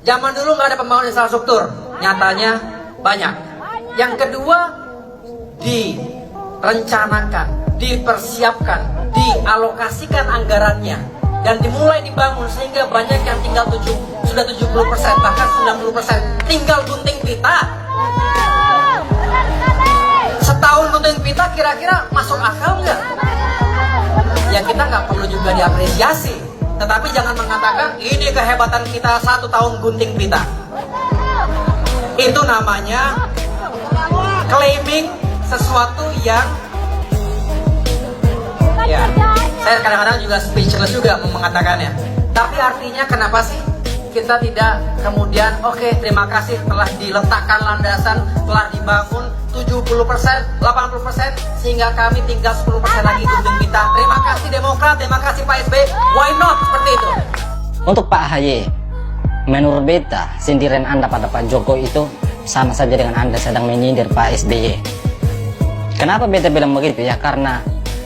Zaman dulu nggak ada pembangunan infrastruktur, nyatanya banyak. Yang kedua, direncanakan, dipersiapkan, dialokasikan anggarannya, dan dimulai dibangun sehingga banyak yang tinggal sudah 70%, bahkan 90% tinggal gunting pita. Setahun gunting pita kira-kira masuk akal nggak? Ya kita nggak perlu juga diapresiasi, tetapi jangan mengatakan ini kehebatan kita 1 tahun gunting pita. Itu namanya claiming sesuatu yang ya, saya kadang-kadang juga speechless juga mengatakannya. Tapi artinya kenapa sih kita tidak kemudian oke, terima kasih telah diletakkan landasan, telah dibangun 70%, 80%, sehingga kami tinggal 10% lagi gunting pita. Terima kasih Demokrat, terima kasih Pak SBY. Why not seperti itu? Untuk Pak AHY, menurut beta, sindiran Anda pada Pak Jokowi itu sama saja dengan Anda sedang menyindir Pak SBY. Kenapa beta bilang begitu? Ya karena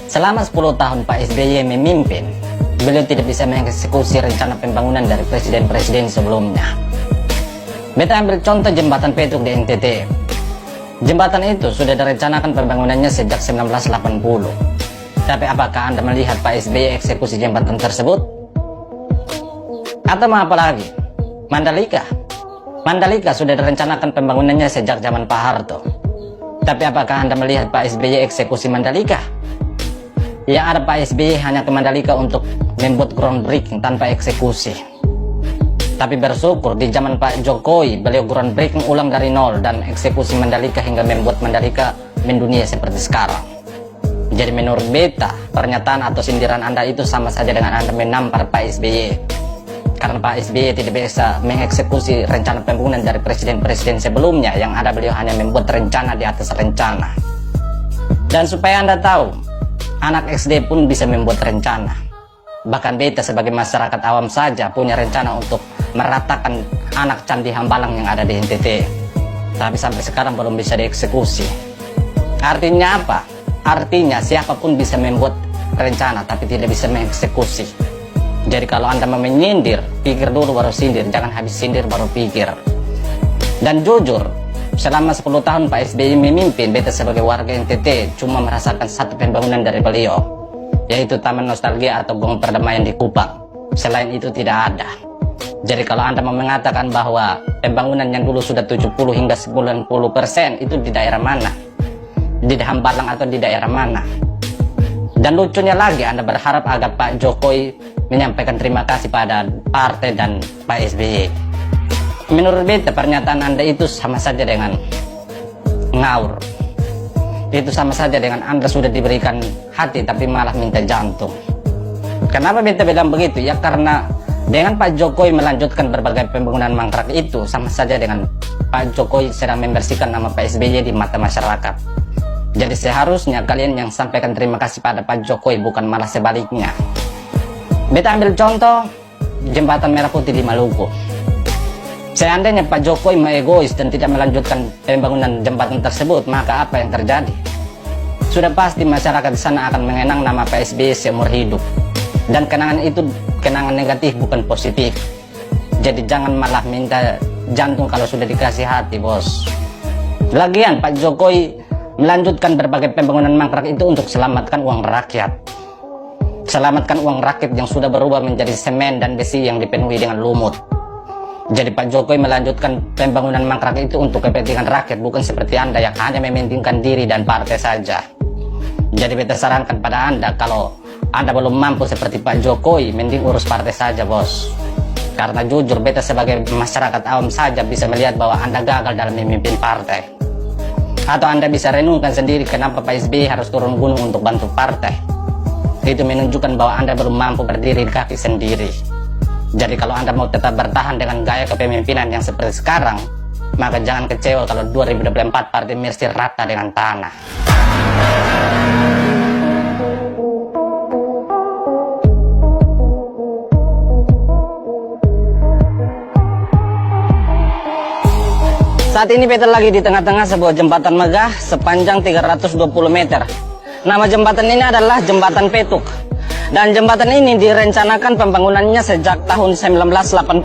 selama 10 tahun Pak SBY memimpin, beliau tidak bisa mengeksekusi rencana pembangunan dari presiden-presiden sebelumnya. Beta ambil contoh jembatan Petruk di NTT. Jembatan itu sudah direncanakan pembangunannya sejak 1980. Tapi apakah Anda melihat Pak SBY eksekusi jembatan tersebut? Atau mau apa lagi? Mandalika. Mandalika sudah direncanakan pembangunannya sejak zaman Pak Harto. Tapi apakah Anda melihat Pak SBY eksekusi Mandalika? Yang ada Pak SBY hanya ke Mandalika untuk membuat groundbreaking tanpa eksekusi. Tapi bersyukur di zaman Pak Jokowi, beliau groundbreaking ulang dari nol dan eksekusi Mandalika hingga membuat Mandalika mendunia seperti sekarang. Jadi menurut beta, pernyataan atau sindiran Anda itu sama saja dengan Anda menampar Pak SBY. Karena Pak SBY tidak bisa mengeksekusi rencana pembangunan dari presiden-presiden sebelumnya, yang ada beliau hanya membuat rencana di atas rencana. Dan supaya Anda tahu, anak SD pun bisa membuat rencana. Bahkan beta sebagai masyarakat awam saja punya rencana untuk meratakan anak Candi Hambalang yang ada di NTT. Tapi sampai sekarang belum bisa dieksekusi. Artinya apa? Artinya siapapun bisa membuat rencana tapi tidak bisa mengeksekusi. Jadi kalau Anda mau menyindir, pikir dulu baru sindir. Jangan habis sindir baru pikir. Dan jujur, selama 10 tahun Pak SBY memimpin, beta sebagai warga NTT cuma merasakan satu pembangunan dari beliau, yaitu Taman Nostalgia atau Gong Perdamaian di Kupang. Selain itu tidak ada. Jadi kalau Anda mau mengatakan bahwa pembangunan yang dulu sudah 70 hingga 90% itu di daerah mana? Di Hambalang atau di daerah mana? Dan lucunya lagi, Anda berharap agar Pak Jokowi menyampaikan terima kasih pada partai dan Pak SBY. Menurut beta, pernyataan Anda itu sama saja dengan ngawur. Itu sama saja dengan Anda sudah diberikan hati tapi malah minta jantung. Kenapa beta bilang begitu? Ya karena dengan Pak Jokowi melanjutkan berbagai pembangunan mangkrak itu sama saja dengan Pak Jokowi sedang membersihkan nama Pak SBY di mata masyarakat. Jadi seharusnya kalian yang sampaikan terima kasih pada Pak Jokowi, bukan malah sebaliknya. Beta ambil contoh jembatan Merah Putih di Maluku. Seandainya Pak Jokowi egois dan tidak melanjutkan pembangunan jembatan tersebut, maka apa yang terjadi? Sudah pasti masyarakat di sana akan mengenang nama Pak SBY seumur hidup. Dan kenangan itu kenangan negatif, bukan positif. Jadi jangan malah minta jantung kalau sudah dikasih hati, bos. Lagian Pak Jokowi melanjutkan berbagai pembangunan mangkrak itu untuk selamatkan uang rakyat. Selamatkan uang rakyat yang sudah berubah menjadi semen dan besi yang dipenuhi dengan lumut. Jadi Pak Jokowi melanjutkan pembangunan mangkrak itu untuk kepentingan rakyat, bukan seperti Anda yang hanya mementingkan diri dan partai saja. Jadi beta sarankan pada Anda, kalau Anda belum mampu seperti Pak Jokowi, mending urus partai saja, bos. Karena jujur, beta sebagai masyarakat awam saja bisa melihat bahwa Anda gagal dalam memimpin partai. Atau Anda bisa renungkan sendiri kenapa Pak SBY harus turun gunung untuk bantu partai. Itu menunjukkan bahwa Anda belum mampu berdiri di kaki sendiri. Jadi kalau Anda mau tetap bertahan dengan gaya kepemimpinan yang seperti sekarang, maka jangan kecewa kalau 2024 partai Mercy rata dengan tanah. Saat ini beta lagi di tengah-tengah sebuah jembatan megah sepanjang 320 meter. Nama jembatan ini adalah Jembatan Petuk. Dan jembatan ini direncanakan pembangunannya sejak tahun 1980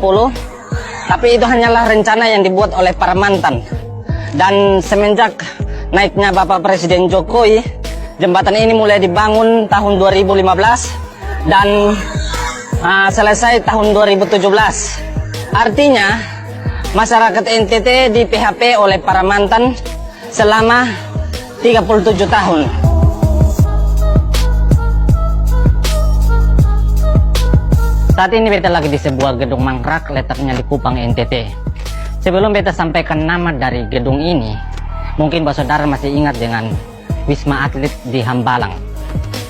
Tapi itu hanyalah rencana yang dibuat oleh para mantan. Dan semenjak naiknya Bapak Presiden Jokowi, jembatan ini mulai dibangun tahun 2015 dan selesai tahun 2017. Artinya masyarakat NTT di PHP oleh para mantan selama 37 tahun. Saat ini beta lagi di sebuah gedung mangkrak letaknya di Kupang NTT. Sebelum beta sampaikan nama dari gedung ini, mungkin saudara masih ingat dengan Wisma Atlet di Hambalang.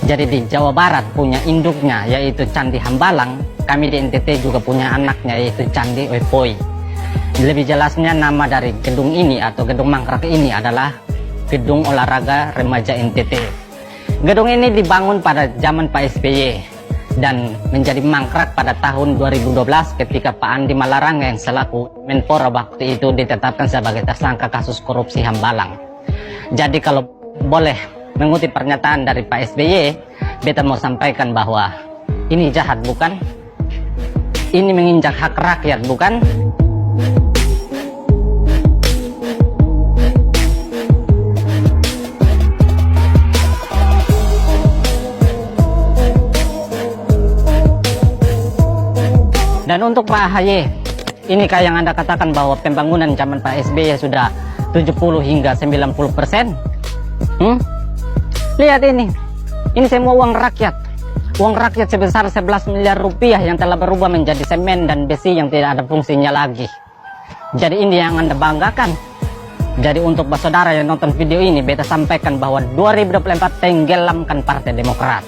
Jadi di Jawa Barat punya induknya yaitu Candi Hambalang, kami di NTT juga punya anaknya yaitu Candi Epoi. Lebih jelasnya nama dari gedung ini atau gedung mangkrak ini adalah Gedung Olahraga Remaja NTT. Gedung ini dibangun pada zaman Pak SBY dan menjadi mangkrak pada tahun 2012 ketika Pak Andi Malarangeng yang selaku Menpora waktu itu ditetapkan sebagai tersangka kasus korupsi Hambalang. Jadi kalau boleh mengutip pernyataan dari Pak SBY, beta mau sampaikan bahwa ini jahat bukan? Ini menginjak hak rakyat bukan? Dan untuk Pak AHY, ini kayak yang Anda katakan bahwa pembangunan zaman Pak SBY sudah 70 hingga 90%. Lihat ini semua uang rakyat. Uang rakyat sebesar 11 miliar rupiah yang telah berubah menjadi semen dan besi yang tidak ada fungsinya lagi. Jadi ini yang Anda banggakan. Jadi untuk saudara yang nonton video ini, beta sampaikan bahwa 2024 tenggelamkan Partai Demokrat.